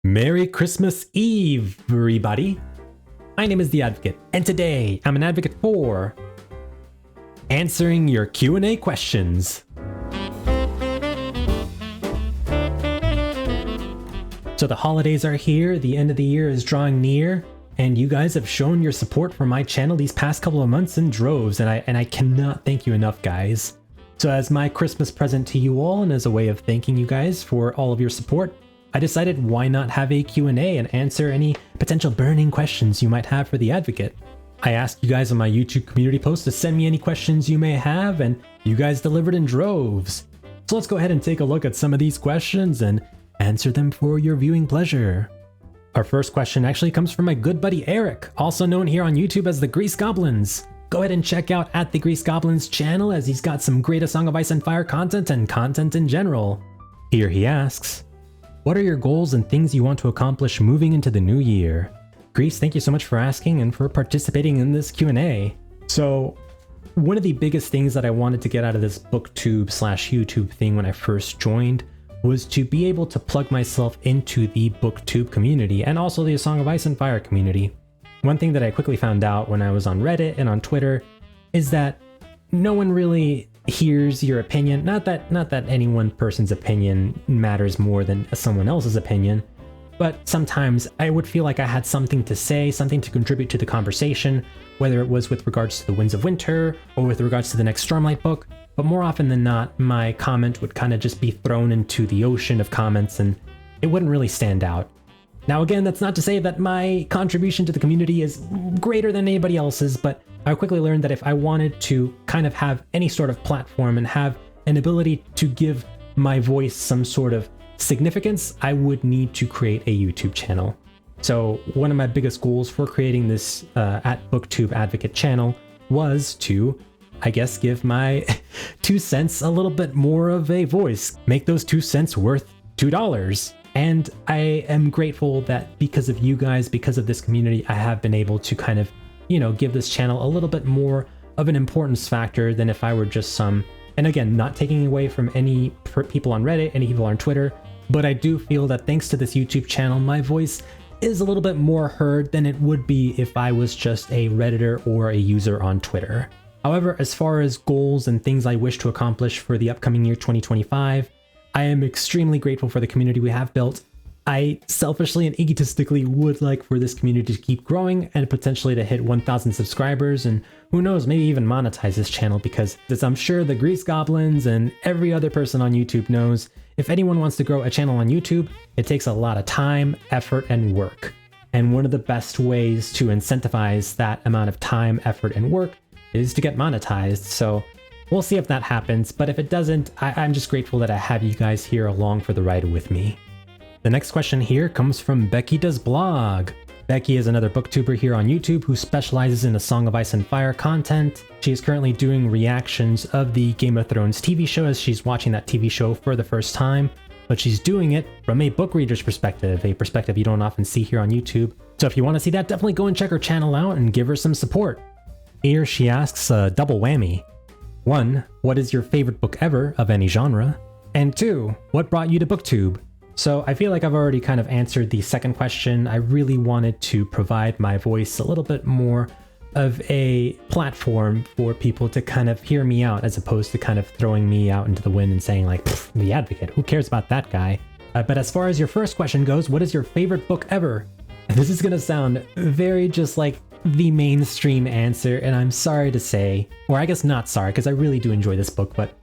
Merry Christmas Eve, everybody! My name is The Advocate, and today I'm an advocate for answering your Q&A questions. So the holidays are here, the end of the year is drawing near, and you guys have shown your support for my channel these past couple of months in droves, and I cannot thank you enough, guys. So as my Christmas present to you all, and as a way of thanking you guys for all of your support, I decided why not have a Q&A and answer any potential burning questions you might have for The Advocate. I asked you guys on my YouTube community post to send me any questions you may have, and you guys delivered in droves. So let's go ahead and take a look at some of these questions and answer them for your viewing pleasure. Our first question actually comes from my good buddy Eric, also known here on YouTube as the Grease Goblins. Go ahead and check out the Grease Goblins channel, as he's got some great A Song of Ice and Fire content and content in general. Here he asks, what are your goals and things you want to accomplish moving into the new year? Grease, thank you so much for asking and for participating in this Q&A. So, one of the biggest things that I wanted to get out of this BookTube / YouTube thing when I first joined was to be able to plug myself into the BookTube community and also the A Song of Ice and Fire community. One thing that I quickly found out when I was on Reddit and on Twitter is that no one really hears your opinion. Not that any one person's opinion matters more than someone else's opinion, but sometimes I would feel like I had something to say, something to contribute to the conversation, whether it was with regards to the Winds of Winter or with regards to the next Stormlight book. But more often than not, my comment would kind of just be thrown into the ocean of comments and it wouldn't really stand out. Now again, that's not to say that my contribution to the community is greater than anybody else's, but I quickly learned that if I wanted to kind of have any sort of platform and have an ability to give my voice some sort of significance, I would need to create a YouTube channel. So one of my biggest goals for creating this at BookTube Advocate channel was to, I guess, give my 2 cents a little bit more of a voice, make those 2 cents worth $2. And I am grateful that because of you guys, because of this community, I have been able to kind of, give this channel a little bit more of an importance factor than if I were just some, and again, not taking away from any people on Reddit, any people on Twitter, but I do feel that thanks to this YouTube channel, my voice is a little bit more heard than it would be if I was just a Redditor or a user on Twitter. However, as far as goals and things I wish to accomplish for the upcoming year 2025, I am extremely grateful for the community we have built. I selfishly and egotistically would like for this community to keep growing and potentially to hit 1,000 subscribers, and who knows, maybe even monetize this channel, because as I'm sure the Grease Goblins and every other person on YouTube knows, if anyone wants to grow a channel on YouTube, it takes a lot of time, effort, and work. And one of the best ways to incentivize that amount of time, effort, and work is to get monetized. So we'll see if that happens, but if it doesn't, I'm just grateful that I have you guys here along for the ride with me. The next question here comes from Becky Does Blog. Becky is another booktuber here on YouTube who specializes in A Song of Ice and Fire content. She is currently doing reactions of the Game of Thrones TV show as she's watching that TV show for the first time, but she's doing it from a book reader's perspective, a perspective you don't often see here on YouTube. So if you want to see that, definitely go and check her channel out and give her some support. Here she asks a double whammy. 1, what is your favorite book ever of any genre? And 2, what brought you to BookTube? So I feel like I've already kind of answered the second question. I really wanted to provide my voice a little bit more of a platform for people to kind of hear me out, as opposed to kind of throwing me out into the wind and saying like, The Advocate, who cares about that guy? But as far as your first question goes, what is your favorite book ever? This is gonna sound very just like the mainstream answer, and I'm sorry to say, or I guess not sorry, because I really do enjoy this book, but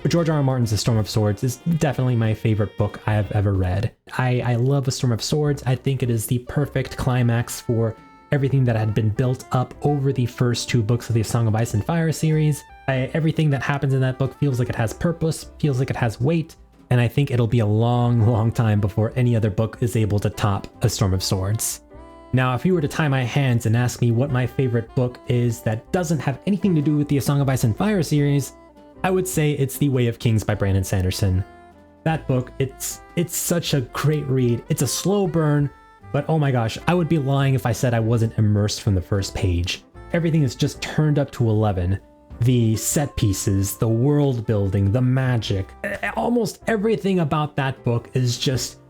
George R.R. Martin's A Storm of Swords is definitely my favorite book I have ever read. I love A Storm of Swords. I think it is the perfect climax for everything that had been built up over the first 2 books of the A Song of Ice and Fire series. Everything that happens in that book feels like it has purpose, feels like it has weight, and I think it'll be a long, long time before any other book is able to top A Storm of Swords. Now, if you were to tie my hands and ask me what my favorite book is that doesn't have anything to do with the A Song of Ice and Fire series, I would say it's The Way of Kings by Brandon Sanderson. That book, it's such a great read. It's a slow burn, but oh my gosh, I would be lying if I said I wasn't immersed from the first page. Everything is just turned up to 11. The set pieces, the world building, the magic, almost everything about that book is just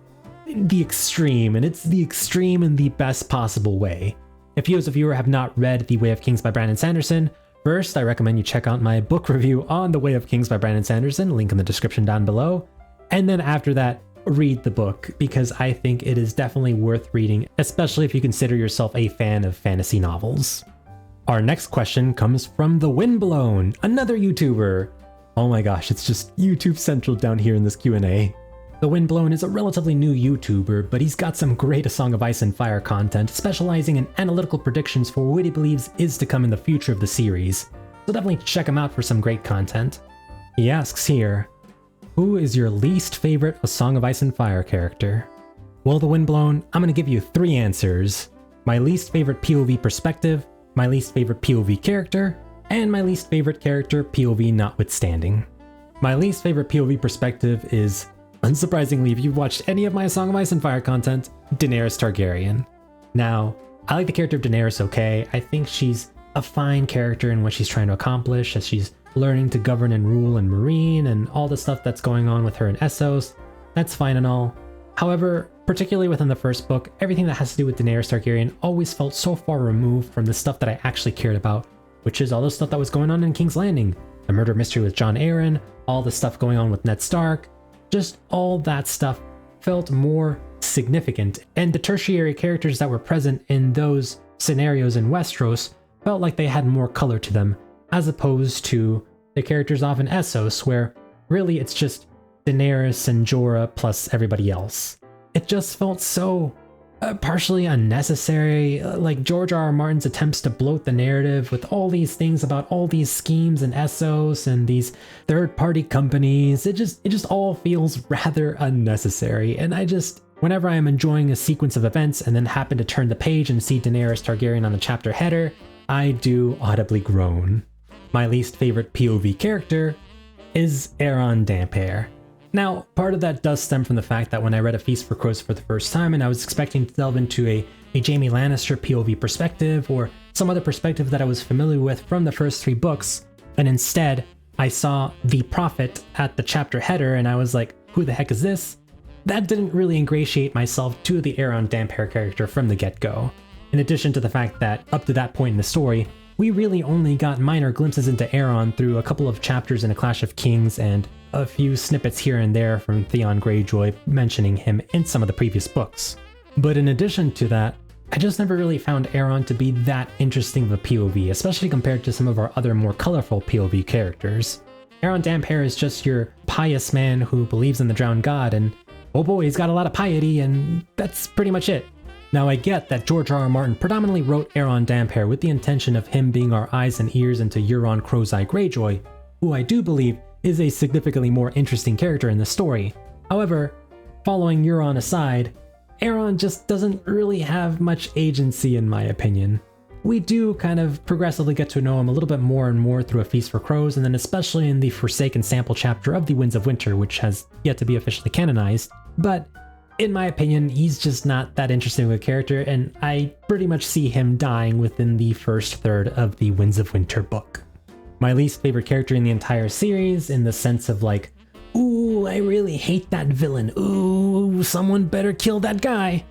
the extreme, and it's the extreme in the best possible way. If you as a viewer have not read The Way of Kings by Brandon Sanderson, first I recommend you check out my book review on The Way of Kings by Brandon Sanderson, link in the description down below, and then after that, read the book, because I think it is definitely worth reading, especially if you consider yourself a fan of fantasy novels. Our next question comes from The Windblown, another YouTuber. Oh my gosh, it's just YouTube Central down here in this Q&A. The Windblown is a relatively new YouTuber, but he's got some great A Song of Ice and Fire content, specializing in analytical predictions for what he believes is to come in the future of the series. So definitely check him out for some great content. He asks here, who is your least favorite A Song of Ice and Fire character? Well, The Windblown, I'm going to give you 3 answers. My least favorite POV perspective, my least favorite POV character, and my least favorite character POV notwithstanding. My least favorite POV perspective is, unsurprisingly, if you've watched any of my A Song of Ice and Fire content, Daenerys Targaryen. Now, I like the character of Daenerys okay. I think she's a fine character in what she's trying to accomplish as she's learning to govern and rule in Meereen and all the stuff that's going on with her in Essos. That's fine and all. However, particularly within the first book, everything that has to do with Daenerys Targaryen always felt so far removed from the stuff that I actually cared about, which is all the stuff that was going on in King's Landing, the murder mystery with Jon Arryn, all the stuff going on with Ned Stark. Just all that stuff felt more significant, and the tertiary characters that were present in those scenarios in Westeros felt like they had more color to them, as opposed to the characters off in Essos, where really it's just Daenerys and Jorah plus everybody else. It just felt so partially unnecessary, like George R.R. Martin's attempts to bloat the narrative with all these things about all these schemes in Essos and these third-party companies. It just all feels rather unnecessary, and whenever I am enjoying a sequence of events and then happen to turn the page and see Daenerys Targaryen on the chapter header, I do audibly groan. My least favorite POV character is Aeron Damphair. Now, part of that does stem from the fact that when I read A Feast for Crows for the first time and I was expecting to delve into a Jaime Lannister POV perspective or some other perspective that I was familiar with from the first 3 books, and instead I saw the Prophet at the chapter header and I was like, who the heck is this? That didn't really ingratiate myself to the Aeron Damphair character from the get-go. In addition to the fact that up to that point in the story, we really only got minor glimpses into Aeron through a couple of chapters in A Clash of Kings and a few snippets here and there from Theon Greyjoy mentioning him in some of the previous books. But in addition to that, I just never really found Aeron to be that interesting of a POV, especially compared to some of our other more colorful POV characters. Aeron Damphair is just your pious man who believes in the drowned god, and oh boy, he's got a lot of piety, and that's pretty much it. Now, I get that George R.R. Martin predominantly wrote Aeron Damphair with the intention of him being our eyes and ears into Euron Crow's-Eye Greyjoy, who I do believe is a significantly more interesting character in the story. However, following Euron aside, Aeron just doesn't really have much agency in my opinion. We do kind of progressively get to know him a little bit more and more through A Feast for Crows, and then especially in the Forsaken sample chapter of The Winds of Winter, which has yet to be officially canonized, but in my opinion, he's just not that interesting of a character, and I pretty much see him dying within the first third of the Winds of Winter book. My least favorite character in the entire series, in the sense of like, ooh, I really hate that villain, ooh, someone better kill that guy,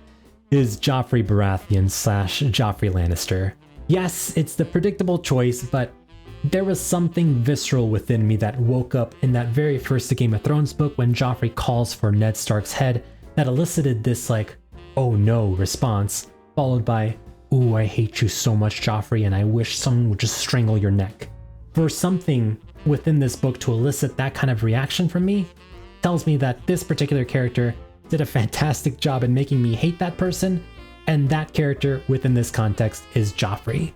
is Joffrey Baratheon / Joffrey Lannister. Yes, it's the predictable choice, but there was something visceral within me that woke up in that very first Game of Thrones book when Joffrey calls for Ned Stark's head, that elicited this like, oh no response, followed by, ooh, I hate you so much, Joffrey, and I wish someone would just strangle your neck. For something within this book to elicit that kind of reaction from me tells me that this particular character did a fantastic job in making me hate that person, and that character within this context is Joffrey.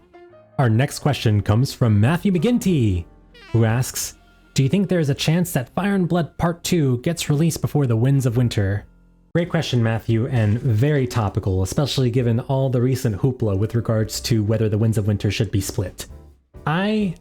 Our next question comes from Matthew McGinty, who asks, do you think there is a chance that Fire and Blood Part 2 gets released before the Winds of Winter? Great question, Matthew, and very topical, especially given all the recent hoopla with regards to whether the Winds of Winter should be split. I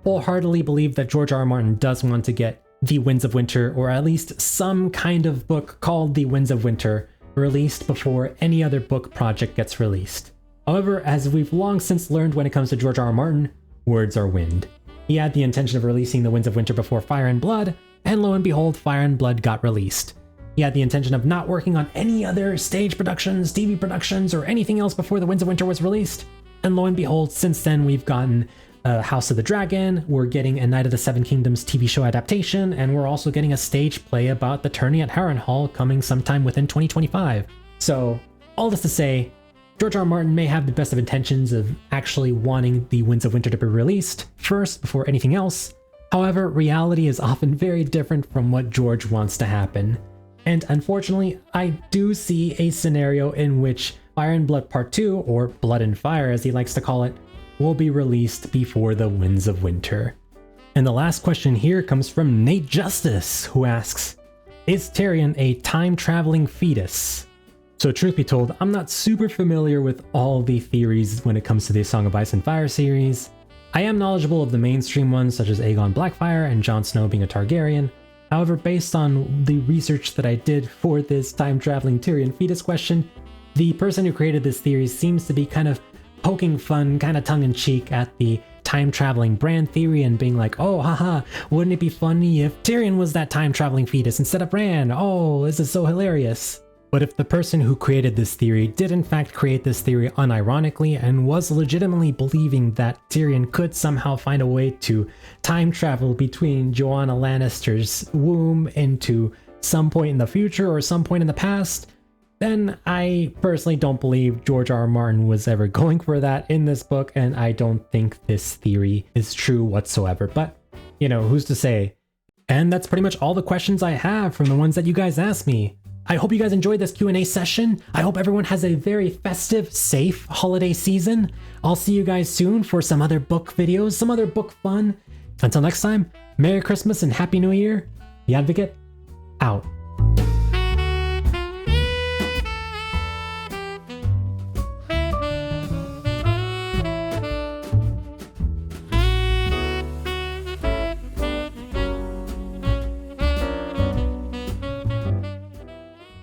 wholeheartedly believe that George R.R. Martin does want to get The Winds of Winter, or at least some kind of book called The Winds of Winter, released before any other book project gets released. However, as we've long since learned when it comes to George R.R. Martin, words are wind. He had the intention of releasing The Winds of Winter before Fire and Blood, and lo and behold, Fire and Blood got released. He had the intention of not working on any other stage productions, TV productions, or anything else before The Winds of Winter was released. And lo and behold, since then we've gotten House of the Dragon, we're getting a Knight of the Seven Kingdoms TV show adaptation, and we're also getting a stage play about the tourney at Harrenhal coming sometime within 2025. So, all this to say, George R. R. Martin may have the best of intentions of actually wanting The Winds of Winter to be released first before anything else. However, reality is often very different from what George wants to happen. And unfortunately, I do see a scenario in which Fire and Blood Part 2, or Blood and Fire as he likes to call it, will be released before The Winds of Winter. And the last question here comes from Nate Justice, who asks, is Tyrion a time-traveling fetus? So truth be told, I'm not super familiar with all the theories when it comes to the Song of Ice and Fire series. I am knowledgeable of the mainstream ones such as Aegon Blackfire and Jon Snow being a Targaryen. However, based on the research that I did for this time-traveling Tyrion fetus question, the person who created this theory seems to be kind of poking fun, kind of tongue-in-cheek at the time-traveling Bran theory and being like, oh, haha, wouldn't it be funny if Tyrion was that time-traveling fetus instead of Bran? Oh, this is so hilarious. But if the person who created this theory did in fact create this theory unironically and was legitimately believing that Tyrion could somehow find a way to time travel between Joanna Lannister's womb into some point in the future or some point in the past, then I personally don't believe George R. R. Martin was ever going for that in this book, and I don't think this theory is true whatsoever. But, you know, who's to say? And that's pretty much all the questions I have from the ones that you guys asked me. I hope you guys enjoyed this Q&A session. I hope everyone has a very festive, safe holiday season. I'll see you guys soon for some other book videos, some other book fun. Until next time, Merry Christmas and Happy New Year. The Advocate, out.